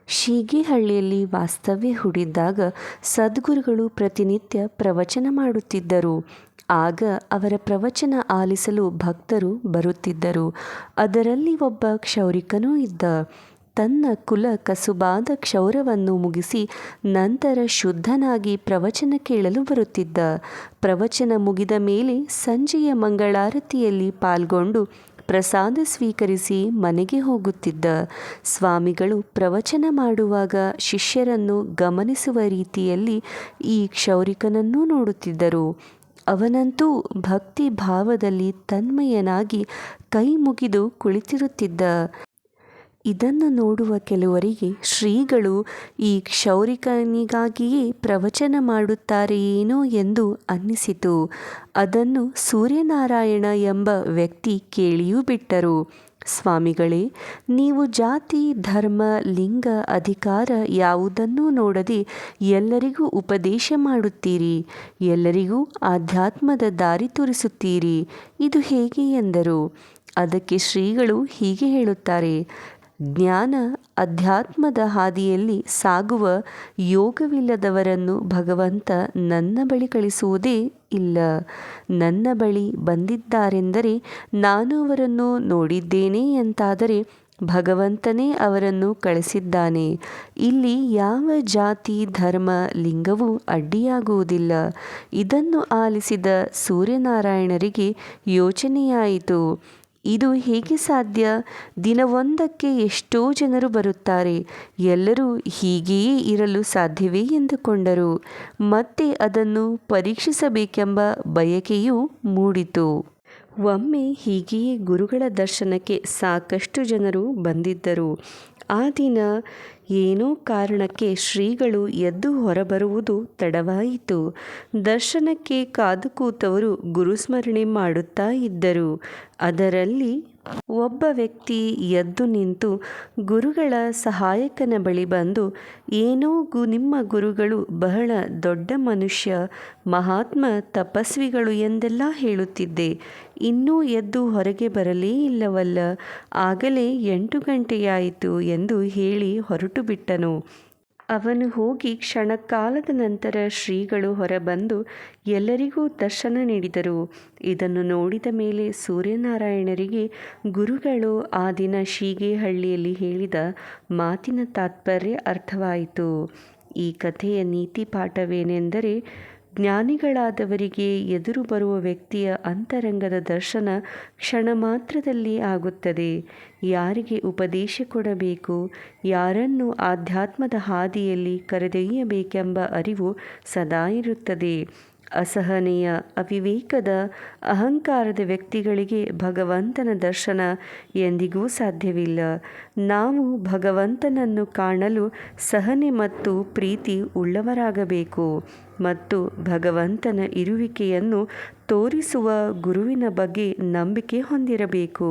ಶೀಗಿಹಳ್ಳಿಯಲ್ಲಿ ವಾಸ್ತವ್ಯ ಹೂಡಿದ್ದಾಗ ಸದ್ಗುರುಗಳು ಪ್ರತಿನಿತ್ಯ ಪ್ರವಚನ ಮಾಡುತ್ತಿದ್ದರು. ಆಗ ಅವರ ಪ್ರವಚನ ಆಲಿಸಲು ಭಕ್ತರು ಬರುತ್ತಿದ್ದರು. ಅದರಲ್ಲಿ ಒಬ್ಬ ಕ್ಷೌರಿಕನೂ ಇದ್ದ. ತನ್ನ ಕುಲ ಕಸುಬಾದ ಕ್ಷೌರವನ್ನು ಮುಗಿಸಿ ನಂತರ ಶುದ್ಧನಾಗಿ ಪ್ರವಚನ ಕೇಳಲು ಬರುತ್ತಿದ್ದ. ಪ್ರವಚನ ಮುಗಿದ ಮೇಲೆ ಸಂಜೆಯ ಮಂಗಳಾರತಿಯಲ್ಲಿ ಪಾಲ್ಗೊಂಡು ಪ್ರಸಾದ ಸ್ವೀಕರಿಸಿ ಮನೆಗೆ ಹೋಗುತ್ತಿದ್ದ. ಸ್ವಾಮಿಗಳು ಪ್ರವಚನ ಮಾಡುವಾಗ ಶಿಷ್ಯರನ್ನು ಗಮನಿಸುವ ರೀತಿಯಲ್ಲಿ ಈ ಕ್ಷೌರಿಕನನ್ನೂ ನೋಡುತ್ತಿದ್ದರು. ಅವನಂತೂ ಭಕ್ತಿ ಭಾವದಲ್ಲಿ ತನ್ಮಯನಾಗಿ ಕೈ ಮುಗಿದು ಕುಳಿತಿರುತ್ತಿದ್ದ. ಇದನ್ನು ನೋಡುವ ಕೆಲವರಿಗೆ ಶ್ರೀಗಳು ಈ ಕ್ಷೌರಿಕನಿಗಾಗಿಯೇ ಪ್ರವಚನ ಮಾಡುತ್ತಾರೆಯೇನೋ ಎಂದು ಅನ್ನಿಸಿತು. ಅದನ್ನು ಸೂರ್ಯನಾರಾಯಣ ಎಂಬ ವ್ಯಕ್ತಿ ಕೇಳಿಯೂ ಬಿಟ್ಟರು. ಸ್ವಾಮಿಗಳೇ, ನೀವು ಜಾತಿ, ಧರ್ಮ, ಲಿಂಗ, ಅಧಿಕಾರ ಯಾವುದನ್ನೂ ನೋಡದೆ ಎಲ್ಲರಿಗೂ ಉಪದೇಶ ಮಾಡುತ್ತೀರಿ. ಎಲ್ಲರಿಗೂ ಆಧ್ಯಾತ್ಮದ ದಾರಿ ತೋರಿಸುತ್ತೀರಿ. ಇದು ಹೇಗೆ ಎಂದರು. ಅದಕ್ಕೆ ಶ್ರೀಗಳು ಹೀಗೆ ಹೇಳುತ್ತಾರೆ. ಜ್ಞಾನ ಅಧ್ಯಾತ್ಮದ ಹಾದಿಯಲ್ಲಿ ಸಾಗುವ ಯೋಗವಿಲ್ಲದವರನ್ನು ಭಗವಂತ ನನ್ನ ಬಳಿ ಕಳಿಸುವುದೇ ಇಲ್ಲ. ನನ್ನ ಬಳಿ ಬಂದಿದ್ದಾರೆಂದರೆ ನಾನು ಅವರನ್ನು ನೋಡಿದ್ದೇನೆ ಎಂತಾದರೆ ಭಗವಂತನೇ ಅವರನ್ನು ಕಳಿಸಿದ್ದಾನೆ. ಇಲ್ಲಿ ಯಾವ ಜಾತಿ, ಧರ್ಮ, ಲಿಂಗವೂ ಅಡ್ಡಿಯಾಗುವುದಿಲ್ಲ. ಇದನ್ನು ಆಲಿಸಿದ ಸೂರ್ಯನಾರಾಯಣರಿಗೆ ಯೋಚನೆಯಾಯಿತು. ಇದು ಹೇಗೆ ಸಾಧ್ಯ? ದಿನವೊಂದಕ್ಕೆ ಎಷ್ಟೋ ಜನರು ಬರುತ್ತಾರೆ. ಎಲ್ಲರೂ ಹೀಗೆಯೇ ಇರಲು ಸಾಧ್ಯವೇ ಎಂದುಕೊಂಡರು. ಮತ್ತೆ ಅದನ್ನು ಪರೀಕ್ಷಿಸಬೇಕೆಂಬ ಬಯಕೆಯೂ ಮೂಡಿತು. ಒಮ್ಮೆ ಹೀಗೆಯೇ ಗುರುಗಳ ದರ್ಶನಕ್ಕೆ ಸಾಕಷ್ಟು ಜನರು ಬಂದಿದ್ದರು. ಆ ದಿನ ಏನೋ ಕಾರಣಕ್ಕೆ ಶ್ರೀಗಳು ಎದ್ದು ಹೊರಬರುವುದು ತಡವಾಯಿತು. ದರ್ಶನಕ್ಕೆ ಕಾದು ಕೂತವರು ಗುರುಸ್ಮರಣೆ ಮಾಡುತ್ತಾ ಇದ್ದರು. ಅದರಲ್ಲಿ ಒಬ್ಬ ವ್ಯಕ್ತಿ ಎದ್ದು ನಿಂತು ಗುರುಗಳ ಸಹಾಯಕನ ಬಳಿ ಬಂದು, ಏನೋ ನಿಮ್ಮ ಗುರುಗಳು ಬಹಳ ದೊಡ್ಡ ಮನುಷ್ಯ, ಮಹಾತ್ಮ, ತಪಸ್ವಿಗಳು ಎಂದೆಲ್ಲ ಹೇಳುತ್ತಿದ್ದೆ. ಇನ್ನೂ ಎದ್ದು ಹೊರಗೆ ಬರಲೇ ಇಲ್ಲವಲ್ಲ, ಆಗಲೇ 8 ಗಂಟೆಯಾಯಿತು ಎಂದು ಹೇಳಿ ಹೊರಟು ಬಿಟ್ಟನು. ಅವನು ಹೋಗಿ ಕ್ಷಣಕಾಲದ ನಂತರ ಶ್ರೀಗಳು ಹೊರಬಂದು ಎಲ್ಲರಿಗೂ ದರ್ಶನ ನೀಡಿದರು. ಇದನ್ನು ನೋಡಿದ ಮೇಲೆ ಸೂರ್ಯನಾರಾಯಣರಿಗೆ ಗುರುಗಳು ಆ ದಿನ ಶೀಗಿಹಳ್ಳಿಯಲ್ಲಿ ಹೇಳಿದ ಮಾತಿನ ತಾತ್ಪರ್ಯ ಅರ್ಥವಾಯಿತು. ಈ ಕಥೆಯ ನೀತಿ ಪಾಠವೇನೆಂದರೆ, ಜ್ಞಾನಿಗಳಾದವರಿಗೆ ಎದುರು ಬರುವ ವ್ಯಕ್ತಿಯ ಅಂತರಂಗದ ದರ್ಶನ ಕ್ಷಣ ಮಾತ್ರದಲ್ಲಿ ಆಗುತ್ತದೆ. ಯಾರಿಗೆ ಉಪದೇಶ ಕೊಡಬೇಕು, ಯಾರನ್ನು ಆಧ್ಯಾತ್ಮದ ಹಾದಿಯಲ್ಲಿ ಕರೆದೊಯ್ಯಬೇಕೆಂಬ ಅರಿವು ಸದಾ ಇರುತ್ತದೆ. ಅಸಹನೆಯ, ಅವಿವೇಕದ, ಅಹಂಕಾರದ ವ್ಯಕ್ತಿಗಳಿಗೆ ಭಗವಂತನ ದರ್ಶನ ಎಂದಿಗೂ ಸಾಧ್ಯವಿಲ್ಲ. ನಾವು ಭಗವಂತನನ್ನು ಕಾಣಲು ಸಹನೆ ಮತ್ತು ಪ್ರೀತಿ ಉಳ್ಳವರಾಗಬೇಕು ಮತ್ತು ಭಗವಂತನ ಇರುವಿಕೆಯನ್ನು ತೋರಿಸುವ ಗುರುವಿನ ಬಗ್ಗೆ ನಂಬಿಕೆ ಹೊಂದಿರಬೇಕು.